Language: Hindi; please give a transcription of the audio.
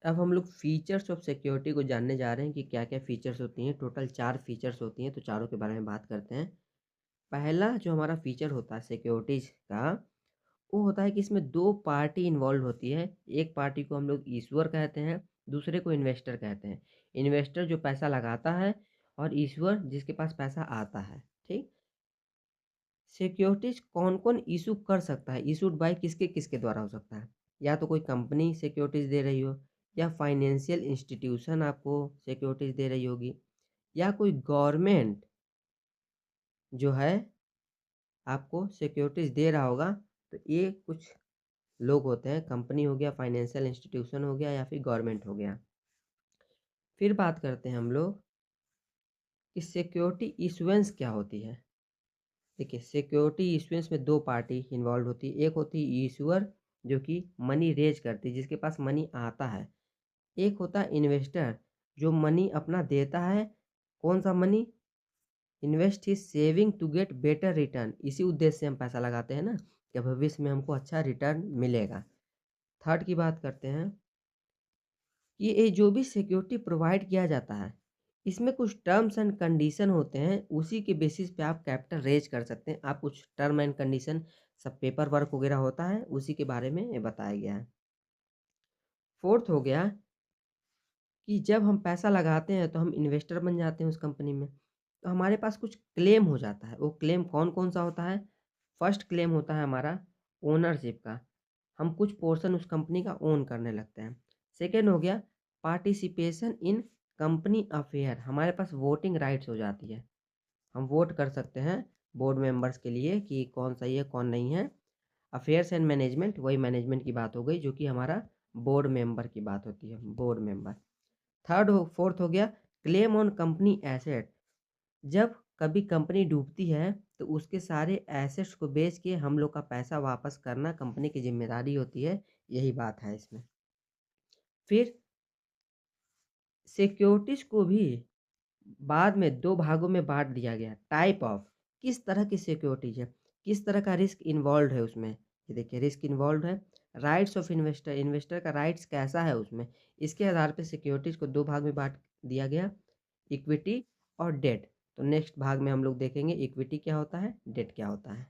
अब हम लोग फीचर्स ऑफ सिक्योरिटी को जानने जा रहे हैं कि क्या-क्या फीचर्स होती हैं। टोटल 4 फीचर्स होती हैं, तो चारों के बारे में बात करते हैं। पहला जो हमारा फीचर होता है सिक्योरिटीज़ का, वो होता है कि इसमें 2 पार्टी इन्वॉल्व होती है। एक पार्टी को हम लोग इश्यूअर कहते हैं, दूसरे को इन्वेस्टर कहते हैं। इन्वेस्टर जो पैसा लगाता है और इश्यूअर जिसके पास पैसा आता है, ठीक? सिक्योरिटीज़ कौन-कौन इश्यू कर सकता है? इश्यूड बाय किसके-किसके द्वारा हो सकता है? या तो कोई कंपनी सिक्योरिटीज़ दे रही हो, या फाइनेंशियल इंस्टीट्यूशन आपको सिक्योरिटीज़ दे रही होगी, या कोई गवर्नमेंट जो है आपको सिक्योरिटीज़ दे रहा होगा। तो ये कुछ लोग होते हैं, कंपनी हो गया, फाइनेंशियल इंस्टीट्यूशन हो गया, या फिर गवर्नमेंट हो गया। फिर बात करते हैं हम लोग कि सिक्योरिटी इश्यूएंस क्या होती है। देखिए, सिक्योरिटी इश्यूएंस में 2 पार्टी इन्वॉल्व होती है। एक होती है इश्यूअर जो कि मनी रेज़ करती है, जिसके पास मनी आता है। एक होता है इन्वेस्टर जो मनी अपना देता है। कौन-सा money? Invest his saving to get better return. इसी उद्देश्य से हम पैसा लगाते हैं ना, कि भविष्य में हमको अच्छा रिटर्न मिलेगा। थर्ड की बात करते हैं कि ये जो भी सिक्योरिटी प्रोवाइड किया जाता है, इसमें कुछ टर्म्स एंड कंडीशन होते हैं, उसी के बेसिस पे आप कैपिटल रेज़ कर सकते हैं। आप कुछ टर्म एंड कंडीशन सब पेपर वर्क वगैरह होता है, उसी के बारे में ये बताया गया है। फोर्थ हो गया कि जब हम पैसा लगाते हैं तो हम इन्वेस्टर बन जाते हैं उस कंपनी में। तो हमारे पास कुछ क्लेम हो जाता है। वो क्लेम कौन-कौन सा होता है? फर्स्ट क्लेम होता है हमारा ओनरशिप का। हम कुछ पोर्शन उस कंपनी का ओन करने लगते हैं। सेकंड हो गया पार्टिसिपेशन इन कंपनी अफेयर। हमारे पास वोटिंग राइट्स हो जाती है। हम वोट कर सकते हैं बोर्ड मेंबर्स के लिए कि कौन सही है, कौन नहीं है। अफेयर्स एंड मैनेजमेंट, वही मैनेजमेंट की बात हो गई जो कि हमारा बोर्ड मेंबर की बात होती है, बोर्ड मेंबर। फोर्थ हो गया क्लेम ऑन कंपनी एसेट। जब कभी कंपनी डूबती है तो उसके सारे एसेट्स को बेच के हम लोग का पैसा वापस करना कंपनी की ज़िम्मेदारी होती है। यही बात है इसमें। फिर सिक्योरिटीज़ को भी बाद में 2 भागों में बाँट दिया गया। टाइप ऑफ, किस तरह की सिक्योरिटीज़ है, किस तरह का रिस्क इन्वॉल्व्ड है उसमें। ये देखिए रिस्क इन्वॉल्व्ड है। राइट्स ऑफ इन्वेस्टर, इन्वेस्टर का राइट्स कैसा है उसमें, इसके आधार पे सिक्योरिटीज़ को 2 भाग में बाँट दिया गया, इक्विटी और डेट। तो नेक्स्ट भाग में हम लोग देखेंगे इक्विटी क्या होता है, डेट क्या होता है।